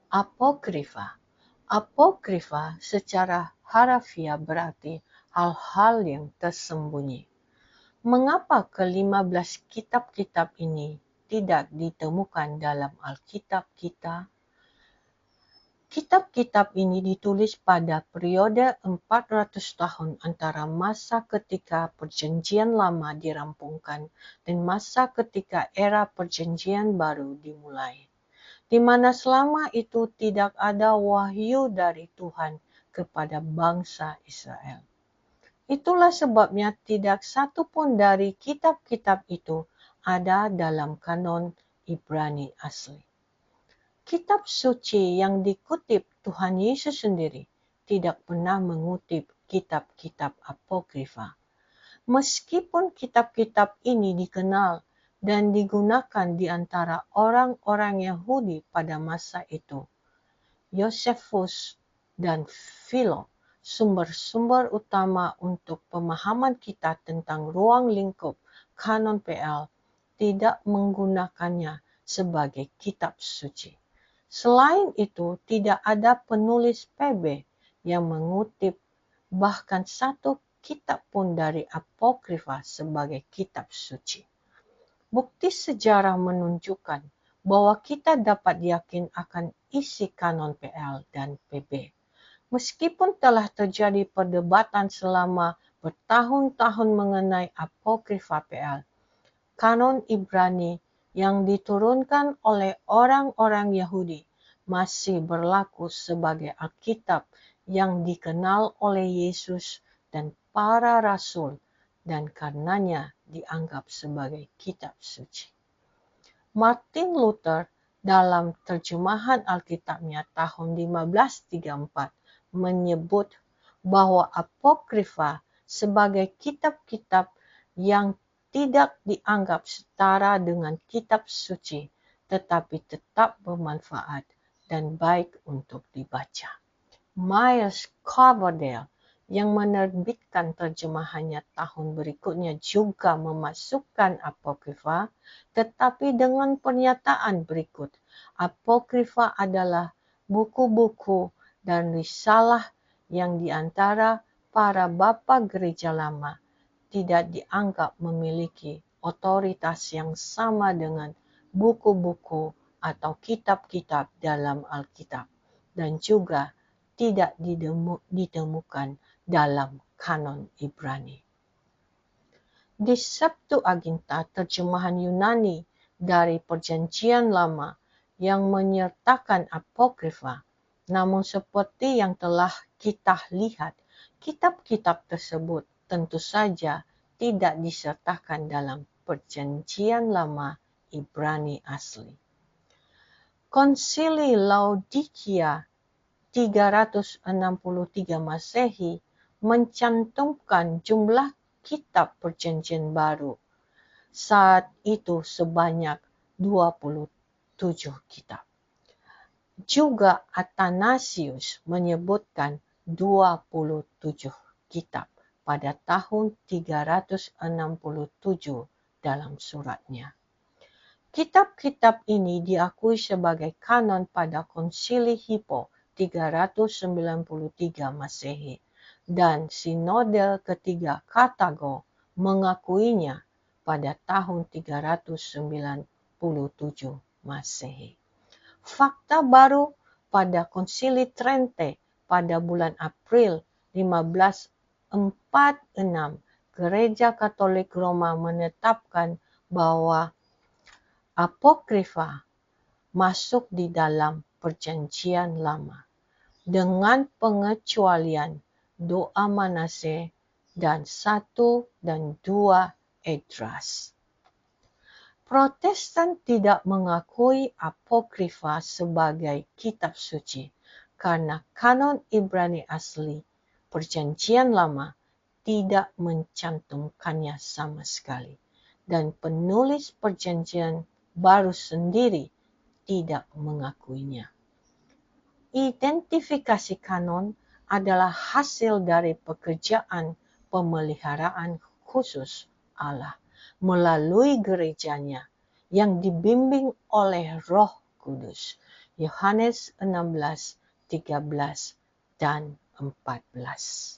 Apokrifa. Apokrifa secara harafiah berarti hal-hal yang tersembunyi. Mengapa ke-15 kitab-kitab ini tidak ditemukan dalam Alkitab kita? Kitab-kitab ini ditulis pada periode 400 tahun antara masa ketika Perjanjian Lama dirampungkan dan masa ketika era Perjanjian Baru dimulai, di mana selama itu tidak ada wahyu dari Tuhan kepada bangsa Israel. Itulah sebabnya tidak satu pun dari kitab-kitab itu ada dalam kanon Ibrani asli. Kitab suci yang dikutip Tuhan Yesus sendiri tidak pernah mengutip kitab-kitab apokrifa. Meskipun kitab-kitab ini dikenal dan digunakan di antara orang-orang Yahudi pada masa itu, Josephus dan Philo, sumber-sumber utama untuk pemahaman kita tentang ruang lingkup kanon PL, tidak menggunakannya sebagai kitab suci. Selain itu, tidak ada penulis PB yang mengutip bahkan satu kitab pun dari apokrifa sebagai kitab suci. Bukti sejarah menunjukkan bahwa kita dapat yakin akan isi kanon PL dan PB. Meskipun telah terjadi perdebatan selama bertahun-tahun mengenai apokrifa PL, kanon Ibrani yang diturunkan oleh orang-orang Yahudi masih berlaku sebagai Alkitab yang dikenal oleh Yesus dan para rasul dan karenanya dianggap sebagai kitab suci. Martin Luther dalam terjemahan Alkitabnya tahun 1534 menyebut bahwa apokrifa sebagai kitab-kitab yang tidak dianggap setara dengan kitab suci, tetapi tetap bermanfaat dan baik untuk dibaca. Miles Coverdale yang menerbitkan terjemahannya tahun berikutnya juga memasukkan apokrifa, tetapi dengan pernyataan berikut. Apokrifa adalah buku-buku dan risalah yang di antara para bapa gereja lama tidak dianggap memiliki otoritas yang sama dengan buku-buku atau kitab-kitab dalam Alkitab dan juga tidak ditemukan dalam kanon Ibrani. Di Septuaginta, terjemahan Yunani dari Perjanjian Lama yang menyertakan apokrifa, namun seperti yang telah kita lihat, kitab-kitab tersebut tentu saja tidak disertakan dalam Perjanjian Lama Ibrani asli. Konsili Laodikia 363 Masehi mencantumkan jumlah kitab Perjanjian Baru saat itu sebanyak 27 kitab. Juga Athanasius menyebutkan 27 kitab pada tahun 367 dalam suratnya. Kitab-kitab ini diakui sebagai kanon pada Konsili Hippo 393 Masehi dan Sinode ketiga Kartago mengakuinya pada tahun 397 Masehi. Fakta baru pada Konsili Trente pada bulan April 1546, Gereja Katolik Roma menetapkan bahwa apokrifa masuk di dalam Perjanjian Lama dengan pengecualian doa Manase dan 1 dan 2 Esdras. Protestan tidak mengakui apokrifa sebagai kitab suci karena kanon Ibrani asli Perjanjian Lama tidak mencantumkannya sama sekali dan penulis Perjanjian Baru sendiri tidak mengakuinya. Identifikasi kanon adalah hasil dari pekerjaan pemeliharaan khusus Allah melalui gerejanya yang dibimbing oleh Roh Kudus. Yohanes 16, 13, dan 14.